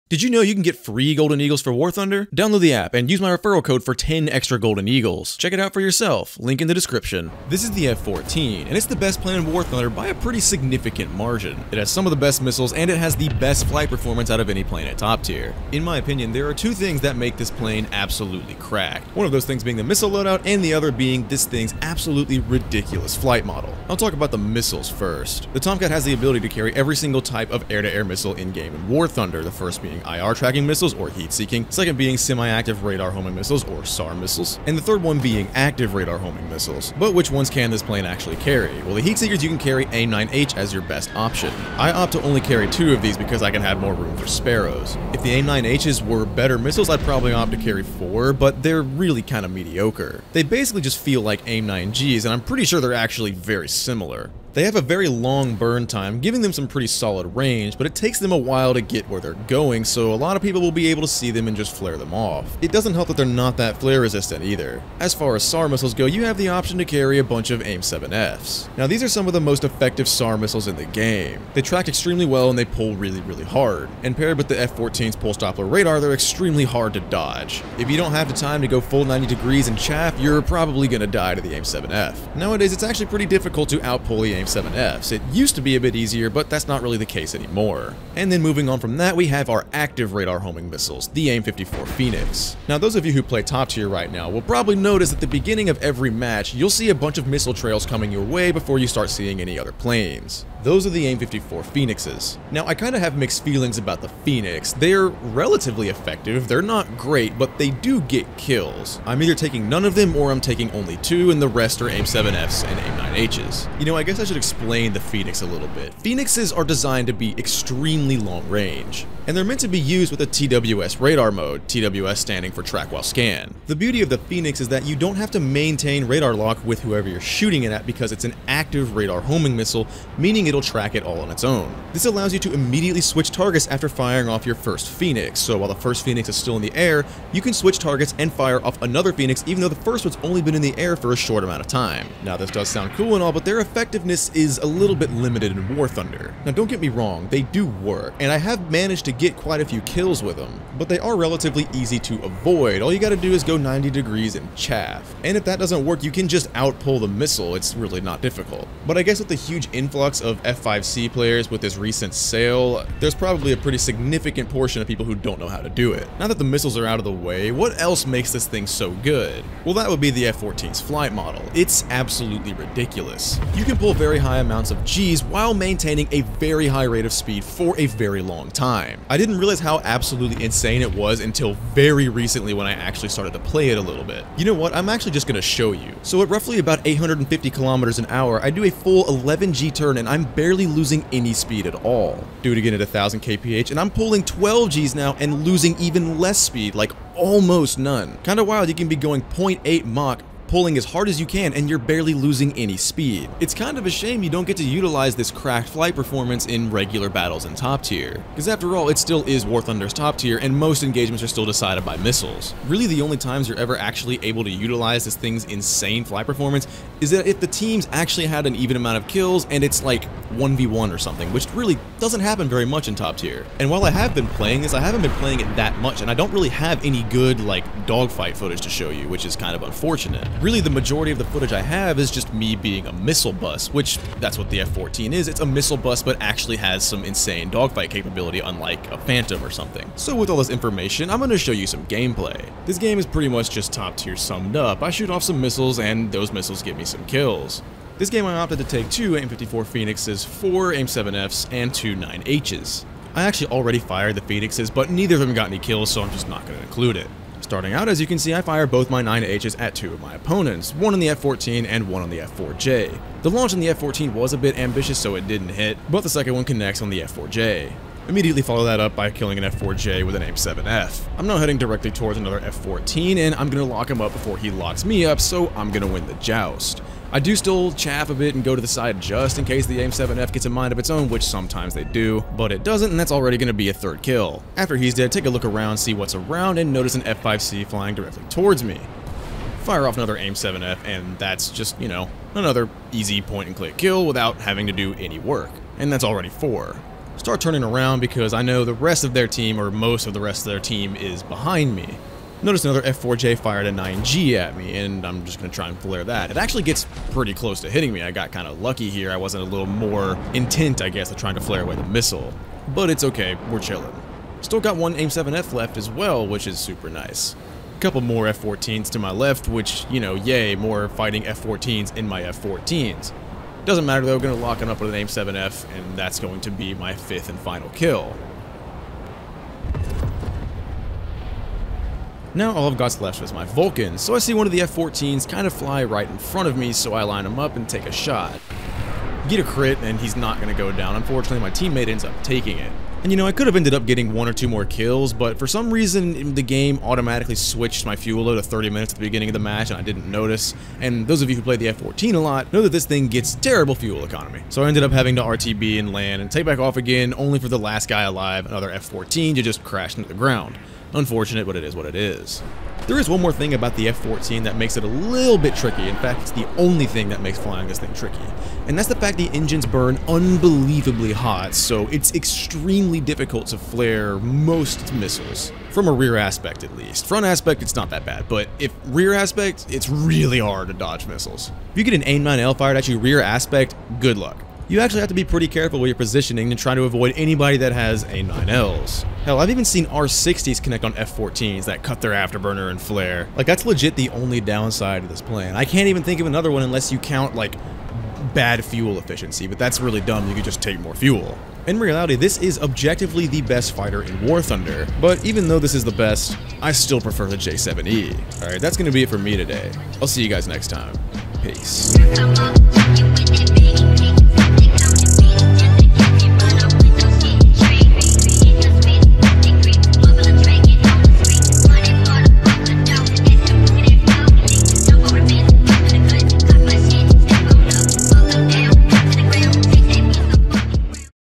Did you know you can get free Golden Eagles for War Thunder? Download the app and use my referral code for 10 extra Golden Eagles. Check it out for yourself, link in the description. This is the F-14, and it's the best plane in War Thunder by a pretty significant margin. It has some of the best missiles, and it has the best flight performance out of any plane at top tier. In my opinion, there are two things that make this plane absolutely cracked. One of those things being the missile loadout, and the other being this thing's absolutely ridiculous flight model. I'll talk about the missiles first. The Tomcat has the ability to carry every single type of air-to-air missile in-game in War Thunder, the first being IR tracking missiles or heat-seeking, second being semi-active radar homing missiles or SAR missiles, and the third one being active radar homing missiles. But which ones can this plane actually carry? Well, the heat-seekers you can carry AIM-9H as your best option. I opt to only carry 2 of these because I can have more room for Sparrows. If the AIM-9Hs were better missiles, I'd probably opt to carry 4, but they're really kind of mediocre. They basically just feel like AIM-9Gs, and I'm pretty sure they're actually very similar. They have a very long burn time, giving them some pretty solid range, but it takes them a while to get where they're going, so a lot of people will be able to see them and just flare them off. It doesn't help that they're not that flare resistant either. As far as SAR missiles go, you have the option to carry a bunch of AIM-7Fs. Now these are some of the most effective SAR missiles in the game. They track extremely well and they pull really hard, and paired with the F-14's pulse Doppler radar, they're extremely hard to dodge. If you don't have the time to go full 90 degrees and chaff, you're probably gonna die to the AIM-7F. Nowadays it's actually pretty difficult to outpull the AIM-7Fs. It used to be a bit easier, but that's not really the case anymore. And then moving on from that, we have our active radar homing missiles, the AIM-54 Phoenix. Now those of you who play top tier right now will probably notice at the beginning of every match, you'll see a bunch of missile trails coming your way before you start seeing any other planes. Those are the AIM-54 Phoenixes. Now, I kind of have mixed feelings about the Phoenix. They're relatively effective, they're not great, but they do get kills. I'm either taking none of them or I'm taking only 2, and the rest are AIM-7Fs and AIM-9Hs. You know, I guess I should explain the Phoenix a little bit. Phoenixes are designed to be extremely long range, and they're meant to be used with a TWS radar mode, TWS standing for track while scan. The beauty of the Phoenix is that you don't have to maintain radar lock with whoever you're shooting it at because it's an active radar homing missile, meaning it'll track it all on its own. This allows you to immediately switch targets after firing off your first Phoenix, so while the first Phoenix is still in the air, you can switch targets and fire off another Phoenix even though the first one's only been in the air for a short amount of time. Now this does sound cool and all, but their effectiveness is a little bit limited in War Thunder. Now don't get me wrong, they do work, and I have managed to get quite a few kills with them, but they are relatively easy to avoid. All you gotta do is go 90 degrees and chaff. And if that doesn't work, you can just outpull the missile, it's really not difficult. But I guess with the huge influx of F5C players with this recent sale, there's probably a pretty significant portion of people who don't know how to do it. Now that the missiles are out of the way, what else makes this thing so good? Well, that would be the F-14's flight model. It's absolutely ridiculous. You can pull very high amounts of Gs while maintaining a very high rate of speed for a very long time. I didn't realize how absolutely insane it was until very recently when I actually started to play it a little bit. You know what? I'm actually just gonna show you. So at roughly about 850 kilometers an hour, I do a full 11 G turn and I'm barely losing any speed at all. Do it again at 1000 kph and I'm pulling 12 Gs now and losing even less speed, like almost none. Kinda wild, you can be going 0.8 Mach, pulling as hard as you can, and you're barely losing any speed. It's kind of a shame you don't get to utilize this cracked flight performance in regular battles in top tier, because after all, it still is War Thunder's top tier, and most engagements are still decided by missiles. Really, the only times you're ever actually able to utilize this thing's insane flight performance is that if the teams actually had an even amount of kills, and it's like 1v1 or something, which really doesn't happen very much in top tier. And while I have been playing this, I haven't been playing it that much, and I don't really have any good, like, dogfight footage to show you, which is kind of unfortunate. Really, the majority of the footage I have is just me being a missile bus, which that's what the F-14 is. It's a missile bus, but actually has some insane dogfight capability, unlike a Phantom or something. So with all this information, I'm going to show you some gameplay. This game is pretty much just top tier summed up. I shoot off some missiles, and those missiles give me some kills. This game I opted to take 2 AIM-54 Phoenixes, 4 AIM-7Fs, and 2 9Hs. I actually already fired the Phoenixes, but neither of them got any kills, so I'm just not going to include it. Starting out, as you can see, I fired both my 9Hs at 2 of my opponents, one on the F-14 and one on the F-4J. The launch on the F-14 was a bit ambitious, so it didn't hit, but the second one connects on the F-4J. Immediately follow that up by killing an F-4J with an AIM-7F. I'm now heading directly towards another F-14, and I'm going to lock him up before he locks me up, so I'm going to win the joust. I do still chaff a bit and go to the side just in case the AIM-7F gets a mind of its own, which sometimes they do, but it doesn't, and that's already going to be a third kill. After he's dead, take a look around, see what's around, and notice an F-5C flying directly towards me. Fire off another AIM-7F, and that's just, you know, another easy point-and-click kill without having to do any work. And that's already 4. start turning around because I know the rest of their team, or most of the rest of their team, is behind me. Notice another F-4J fired a 9G at me, and I'm just going to try and flare that. It actually gets pretty close to hitting me. I got kind of lucky here. I wasn't a little more intent, I guess, of trying to flare away the missile. But it's okay, we're chilling. Still got one AIM-7F left as well, which is super nice. A couple more F-14s to my left, which, you know, yay, more fighting F-14s in my F-14s. Doesn't matter though, going to lock him up with an AIM-7F, and that's going to be my 5th and final kill. Now all I've got left is my Vulcans, so I see one of the F-14s kind of fly right in front of me, so I line him up and take a shot. Get a crit, and he's not going to go down. Unfortunately, my teammate ends up taking it. And you know, I could have ended up getting 1 or 2 more kills, but for some reason, the game automatically switched my fuel load to 30 minutes at the beginning of the match, and I didn't notice. And those of you who play the F-14 a lot know that this thing gets terrible fuel economy. So I ended up having to RTB and land and take back off again, only for the last guy alive, another F-14, to just crash into the ground. Unfortunate, but it is what it is. There is one more thing about the F-14 that makes it a little bit tricky. In fact, it's the only thing that makes flying this thing tricky. And that's the fact the engines burn unbelievably hot, so it's extremely difficult to flare most missiles. From a rear aspect, at least. Front aspect, it's not that bad, but if rear aspect, it's really hard to dodge missiles. If you get an AIM-9L fired at you rear aspect, good luck. You actually have to be pretty careful with your positioning and try to avoid anybody that has AIM-9Ls. Hell, I've even seen R-60s connect on F-14s that cut their afterburner and flare. Like, that's legit the only downside of this plan. I can't even think of another one unless you count, like, bad fuel efficiency, but that's really dumb. You could just take more fuel. In reality, this is objectively the best fighter in War Thunder, but even though this is the best, I still prefer the J-7E. Alright, that's gonna be it for me today. I'll see you guys next time. Peace.